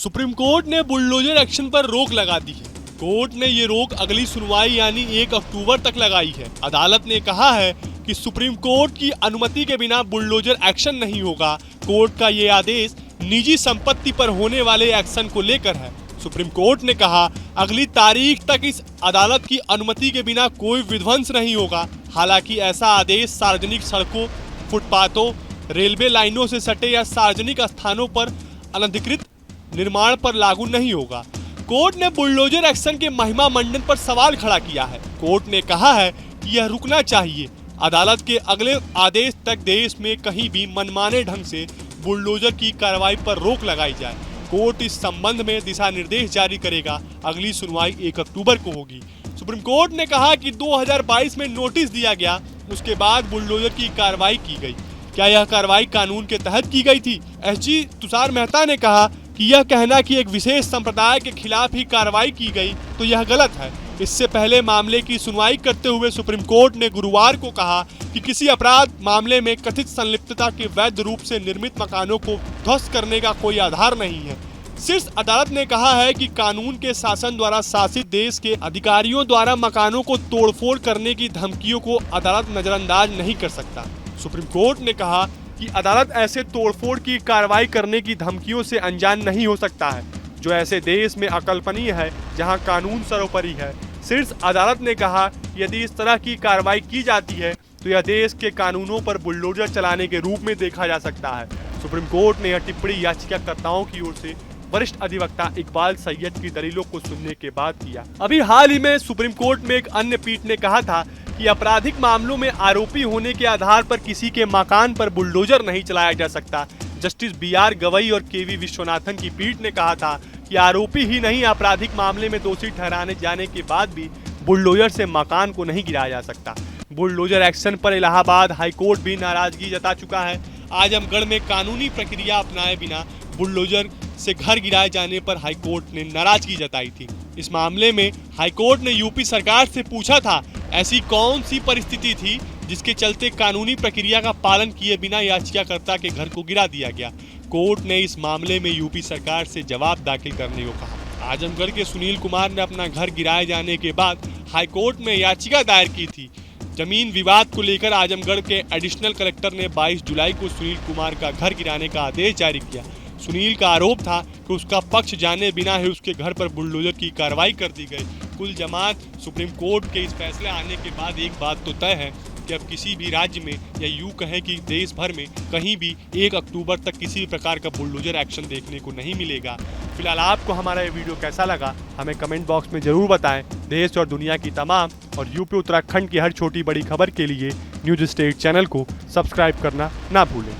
Supreme court ने bulldozer action पर रोक लगा दी है। कोर्ट ने ये रोक अगली सुनवाई यानी 1 अक्टूबर तक लगाई है। अदालत ने कहा है कि सुप्रीम कोर्ट की अनुमति के बिना बुलडोजर एक्शन नहीं होगा। कोर्ट का ये आदेश निजी संपत्ति पर होने वाले एक्शन को लेकर है। सुप्रीम कोर्ट ने कहा अगली तारीख तक इस अदालत की अनुमति के बिना कोई विध्वंस नहीं होगा। हालांकि ऐसा आदेश सार्वजनिक सड़कों, फुटपाथों, रेलवे लाइनों से सटे या सार्वजनिक स्थानों पर अनधिकृत निर्माण पर लागू नहीं होगा। कोर्ट ने बुलडोजर एक्शन के महिमा मंडन पर सवाल खड़ा किया है। कोर्ट ने कहा है कि यह रुकना चाहिए। अदालत के अगले आदेश तक देश में कहीं भी मनमाने ढंग से बुलडोजर की कार्रवाई पर रोक लगाई जाए। कोर्ट इस संबंध में दिशा निर्देश जारी करेगा। अगली सुनवाई 1 अक्टूबर को होगी। सुप्रीम कोर्ट ने कहा कि 2022 में नोटिस दिया गया, उसके बाद बुलडोजर की कार्रवाई की गई। क्या यह कार्रवाई कानून के तहत की गई थी? एसजी तुषार मेहता ने कहा कि यह कहना कि एक विशेष संप्रदाय के खिलाफ ही कार्रवाई की गई तो यह गलत है। इससे पहले मामले की सुनवाई करते हुए सुप्रीम कोर्ट ने गुरुवार को कहा कि किसी अपराध मामले में कथित संलिप्तता के वैध रूप से निर्मित मकानों को ध्वस्त करने का कोई आधार नहीं है। शीर्ष अदालत ने कहा है कि कानून के शासन द्वारा शासित देश के अधिकारियों द्वारा मकानों को तोड़फोड़ करने की धमकियों को अदालत नजरअंदाज नहीं कर सकता। सुप्रीम कोर्ट ने कहा कि अदालत ऐसे तोड़फोड़ की कार्रवाई करने की धमकियों से अनजान नहीं हो सकता है, जो ऐसे देश में अकल्पनीय है जहां कानून सर्वोपरि है। शीर्ष अदालत ने कहा यदि इस तरह की कार्रवाई की जाती है तो यह देश के कानूनों पर बुलडोजर चलाने के रूप में देखा जा सकता है। सुप्रीम कोर्ट ने यह टिप्पणी याचिकाकर्ताओं की ओर से वरिष्ठ अधिवक्ता इकबाल सैयद की दलीलों को सुनने के बाद किया। अभी हाल ही में सुप्रीम कोर्ट में एक अन्य पीठ ने कहा था कि आपराधिक मामलों में आरोपी होने के आधार पर किसी के मकान पर बुलडोजर नहीं चलाया जा सकता। जस्टिस BR गवई और KV विश्वनाथन की पीठ ने कहा था कि आरोपी ही नहीं, आपराधिक मामले में दोषी ठहराने जाने के बाद भी बुलडोजर से मकान को नहीं गिराया जा सकता। बुलडोजर एक्शन पर इलाहाबाद हाईकोर्ट भी नाराजगी जता चुका है। आजमगढ़ में कानूनी प्रक्रिया अपनाए बिना बुलडोजर से घर गिराए जाने पर हाईकोर्ट ने नाराजगी जताई थी। इस मामले में हाईकोर्ट ने यूपी सरकार से पूछा था ऐसी कौन सी परिस्थिति थी जिसके चलते कानूनी प्रक्रिया का पालन किए बिना याचिकाकर्ता के घर को गिरा दिया गया। कोर्ट ने इस मामले में यूपी सरकार से जवाब दाखिल करने को कहा। आजमगढ़ के सुनील कुमार ने अपना घर गिराए जाने के बाद हाईकोर्ट में याचिका दायर की थी। जमीन विवाद को लेकर आजमगढ़ के एडिशनल कलेक्टर ने 22 जुलाई को सुनील कुमार का घर गिराने का आदेश जारी किया। सुनील का आरोप था कि उसका पक्ष जाने बिना ही उसके घर पर बुलडोजर की कार्रवाई कर दी गई। कुल जमात सुप्रीम कोर्ट के इस फैसले आने के बाद एक बात तो तय है कि अब किसी भी राज्य में या यूं कहें कि देश भर में कहीं भी 1 अक्टूबर तक किसी भी प्रकार का बुलडोजर एक्शन देखने को नहीं मिलेगा। फिलहाल आपको हमारा ये वीडियो कैसा लगा हमें कमेंट बॉक्स में जरूर बताएं। देश और दुनिया की तमाम और यूपी उत्तराखंड की हर छोटी बड़ी खबर के लिए न्यूज स्टेट चैनल को सब्सक्राइब करना ना भूलें।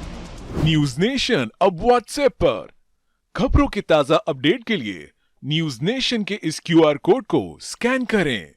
न्यूज नेशन अब व्हाट्सएप पर खबरों के ताजा अपडेट के लिए न्यूज नेशन के इस QR कोड को स्कैन करें।